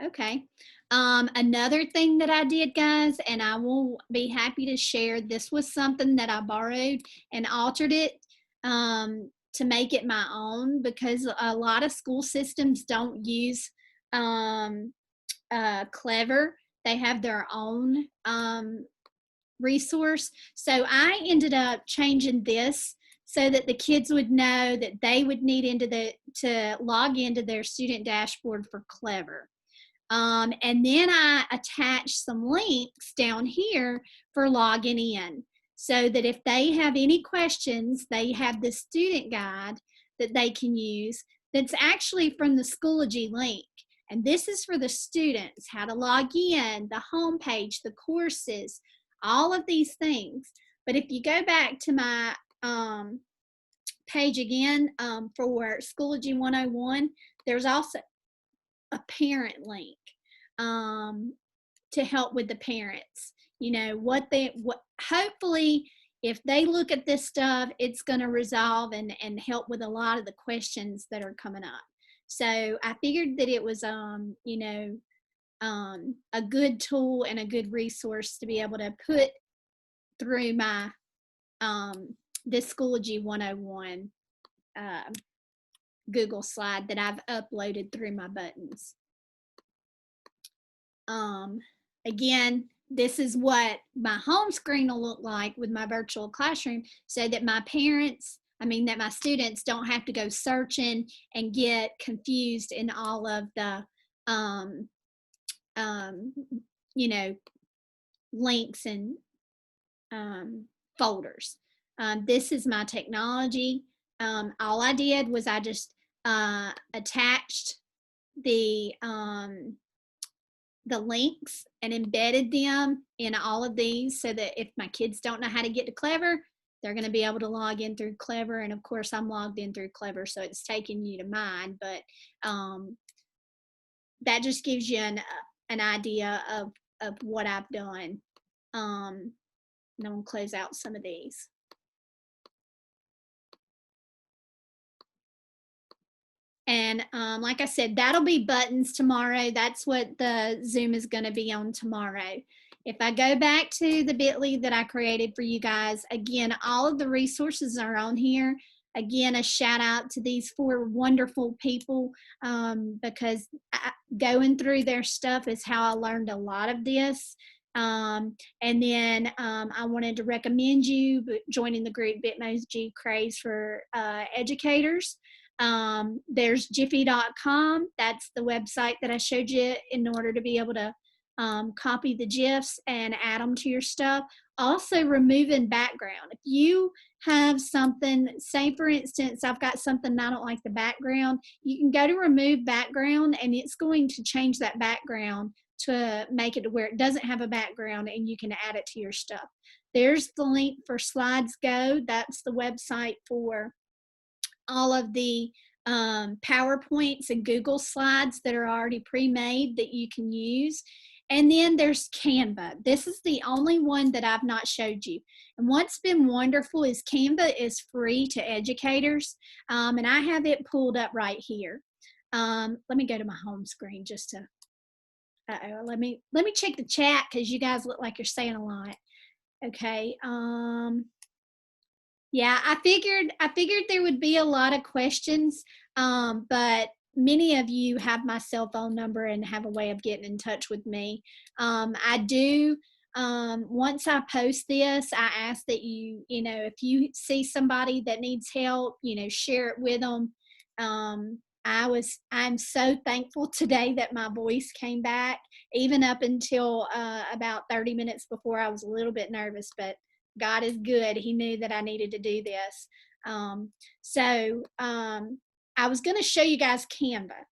Okay. Another thing that I did, guys, and I will be happy to share, this was something that I borrowed and altered it to make it my own, because a lot of school systems don't use Clever. They have their own resource. So I ended up changing this so that the kids would know that they would need to log into their student dashboard for Clever. And then I attached some links down here for logging in, so that if they have any questions, they have the student guide that they can use that's actually from the Schoology link. And this is for the students, how to log in, the homepage, the courses, all of these things. But if you go back to my page again for Schoology 101, there's also a parent link to help with the parents. Hopefully if they look at this stuff, it's going to resolve and help with a lot of the questions that are coming up. So I figured that it was a good tool and a good resource to be able to put through my this Schoology 101 Google slide that I've uploaded through my buttons. Again, this is what my home screen will look like with my virtual classroom, so that my students don't have to go searching and get confused in all of the links and folders. This is my technology. All I did was I just attached the links and embedded them in all of these, so that if my kids don't know how to get to Clever, they're going to be able to log in through Clever. And of course I'm logged in through Clever, so it's taking you to mine, but that just gives you an idea of what I've done. And I'm going to close out some of these. And like I said, that'll be buttons tomorrow. That's what the Zoom is going to be on tomorrow. If I go back to the bit.ly that I created for you guys, again, all of the resources are on here. Again, a shout out to these 4 wonderful people, because going through their stuff is how I learned a lot of this. And then I wanted to recommend you joining the group Bitmoji Craze for educators. There's jiffy.com. That's the website that I showed you in order to be able to copy the GIFs and add them to your stuff. Also, removing background. If you have something, say for instance, I've got something I don't like the background, you can go to remove background and it's going to change that background to make it to where it doesn't have a background, and you can add it to your stuff. There's the link for Slides Go. That's the website for all of the PowerPoints and Google Slides that are already pre-made that you can use. And then there's Canva. This is the only one that I've not showed you. And what's been wonderful is Canva is free to educators, and I have it pulled up right here. Let me go to my home screen just to, let me check the chat, because you guys look like you're saying a lot. Okay. Yeah, I figured there would be a lot of questions, but many of you have my cell phone number and have a way of getting in touch with me. I do, once I post this, I ask that if you see somebody that needs help, share it with them. I'm so thankful today that my voice came back. Even up until about 30 minutes before, I was a little bit nervous, but God is good. He knew that I needed to do this. I was going to show you guys Canva.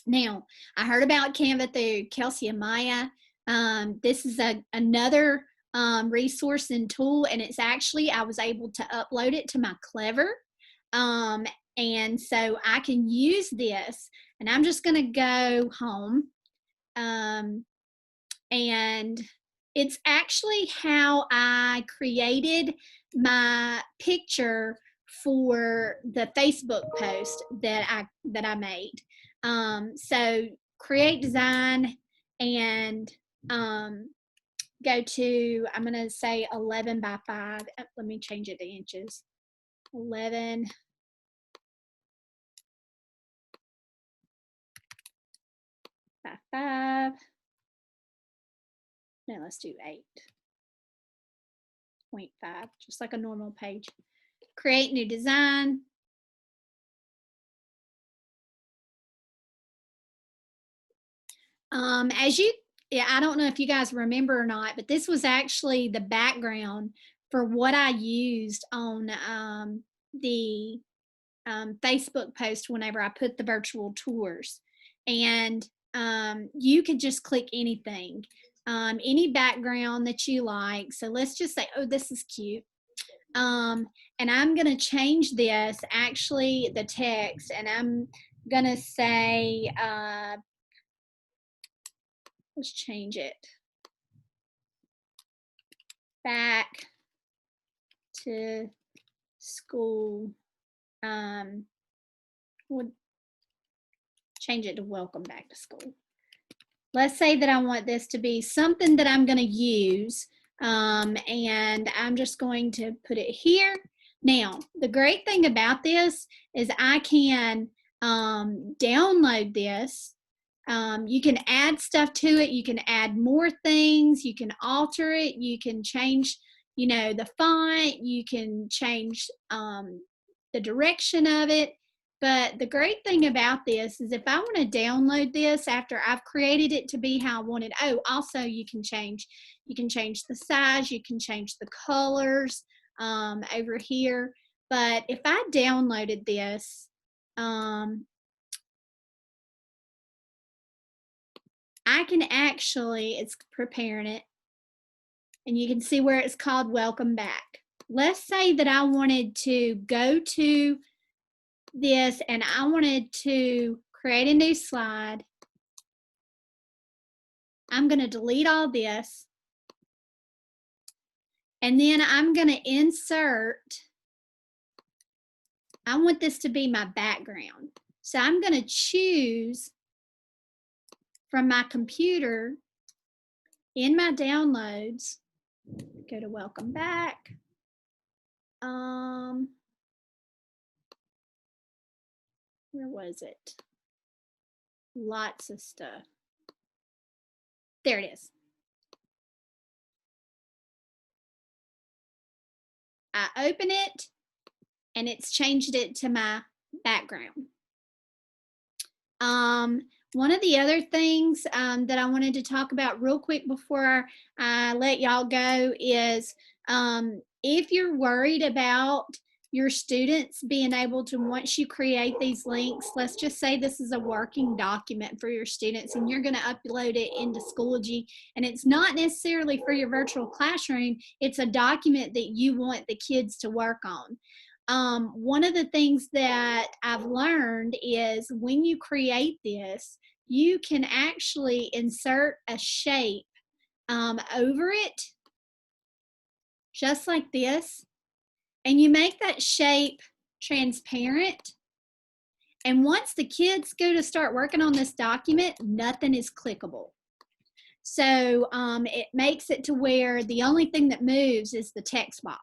Now, I heard about Canva through Kelsey and Maya. This is another resource and tool, and it's actually, I was able to upload it to my Clever. And so I can use this, and I'm just going to go home. And it's actually how I created my picture for the Facebook post that I made. So create design and go to, I'm going to say 11 by 5. Let me change it to inches. 11 by 5. No, let's do 8.5, just like a normal page. Create new design. I don't know if you guys remember or not, but this was actually the background for what I used on the Facebook post whenever I put the virtual tours. And you could just click anything, any background that you like. So let's just say, oh, this is cute. And I'm going to change this, actually, the text, and I'm going to say, let's change it. Back to school. We'll change it to welcome back to school. Let's say that I want this to be something that I'm going to use, and I'm just going to put it here. Now, the great thing about this is I can download this. You can add stuff to it. You can add more things. You can alter it. You can change, you know, the font. You can change the direction of it. But the great thing about this is if I want to download this after I've created it to be how I want it, oh, also you can change the size, you can change the colors over here. But if I downloaded this, I can actually, it's preparing it, and you can see where it's called welcome back. Let's say that I wanted to go to this and I wanted to create a new slide. I'm going to delete all this, and then I'm going to insert, I want this to be my background. So I'm going to choose from my computer in my downloads, go to welcome back. Where was it? Lots of stuff. There it is. I open it and it's changed it to my background. One of the other things that I wanted to talk about real quick before I let y'all go is if you're worried about your students being able to, once you create these links, let's just say this is a working document for your students and you're going to upload it into Schoology, and it's not necessarily for your virtual classroom, it's a document that you want the kids to work on. One of the things that I've learned is when you create this, you can actually insert a shape over it, just like this, and you make that shape transparent. And once the kids go to start working on this document, nothing is clickable. So it makes it to where the only thing that moves is the text box.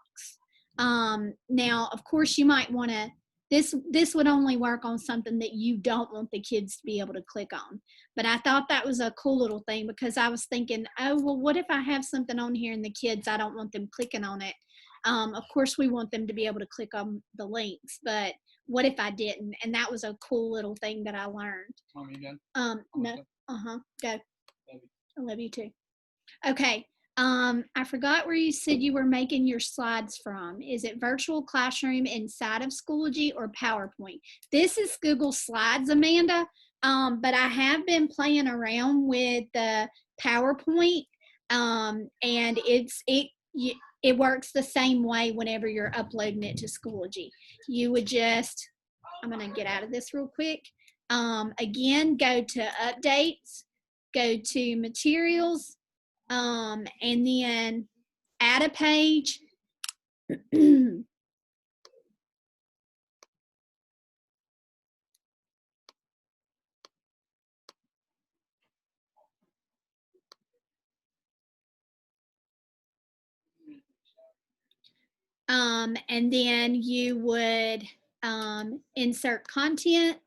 Now, of course, you might want to, this would only work on something that you don't want the kids to be able to click on. But I thought that was a cool little thing because I was thinking, oh, well, what if I have something on here and the kids, I don't want them clicking on it. Of course, we want them to be able to click on the links, but what if I didn't? And that was a cool little thing that I learned. Want me again? No, go. I love you too. Okay. I forgot where you said you were making your slides from. Is it virtual classroom inside of Schoology or PowerPoint? This is Google Slides, Amanda, but I have been playing around with the PowerPoint, and it works the same way whenever you're uploading it to Schoology. You would just, I'm gonna get out of this real quick. Again, go to updates, go to materials, and then add a page. And then you would insert content.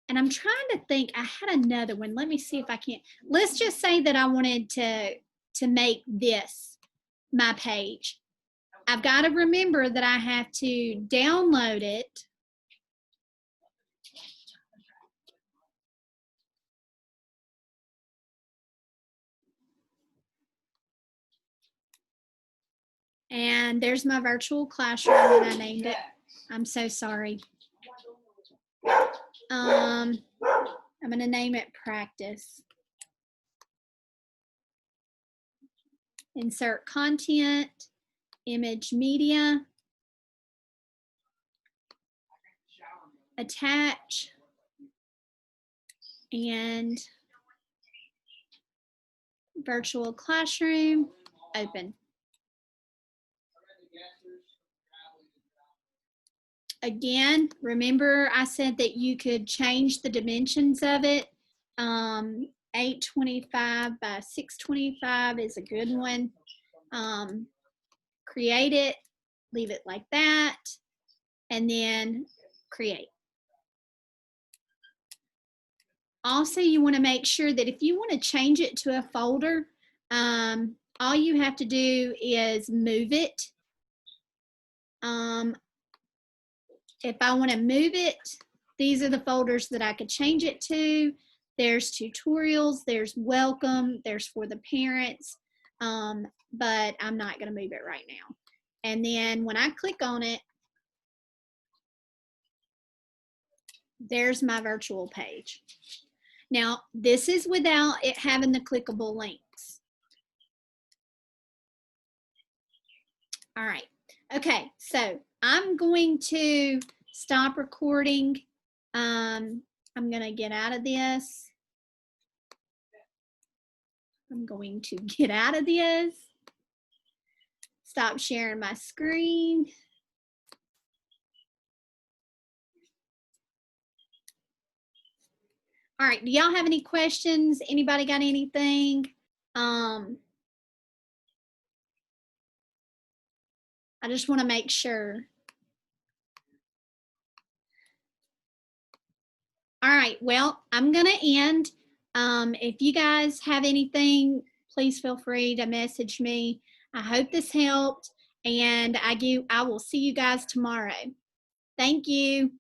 And I'm trying to think, I had another one. Let me see if I can. Let's just say that I wanted to make this my page. I've got to remember that I have to download it. And there's my virtual classroom that I named it. I'm so sorry. I'm going to name it practice. Insert content, image media, attach, and virtual classroom, open. Again, remember I said that you could change the dimensions of it. 825 by 625 is a good one. Create it, leave it like that, and then create. Also, you want to make sure that if you want to change it to a folder, all you have to do is move it. If I want to move it, these are the folders that I could change it to. There's tutorials, there's welcome, there's for the parents, but I'm not going to move it right now. And then when I click on it, there's my virtual page. Now, this is without it having the clickable links. All right. Okay, so I'm going to stop recording. I'm going to get out of this. I'm going to get out of this. Stop sharing my screen. All right, do y'all have any questions? Anybody got anything? I just want to make sure. All right, well, I'm going to end. If you guys have anything, please feel free to message me. I hope this helped, and I will see you guys tomorrow. Thank you.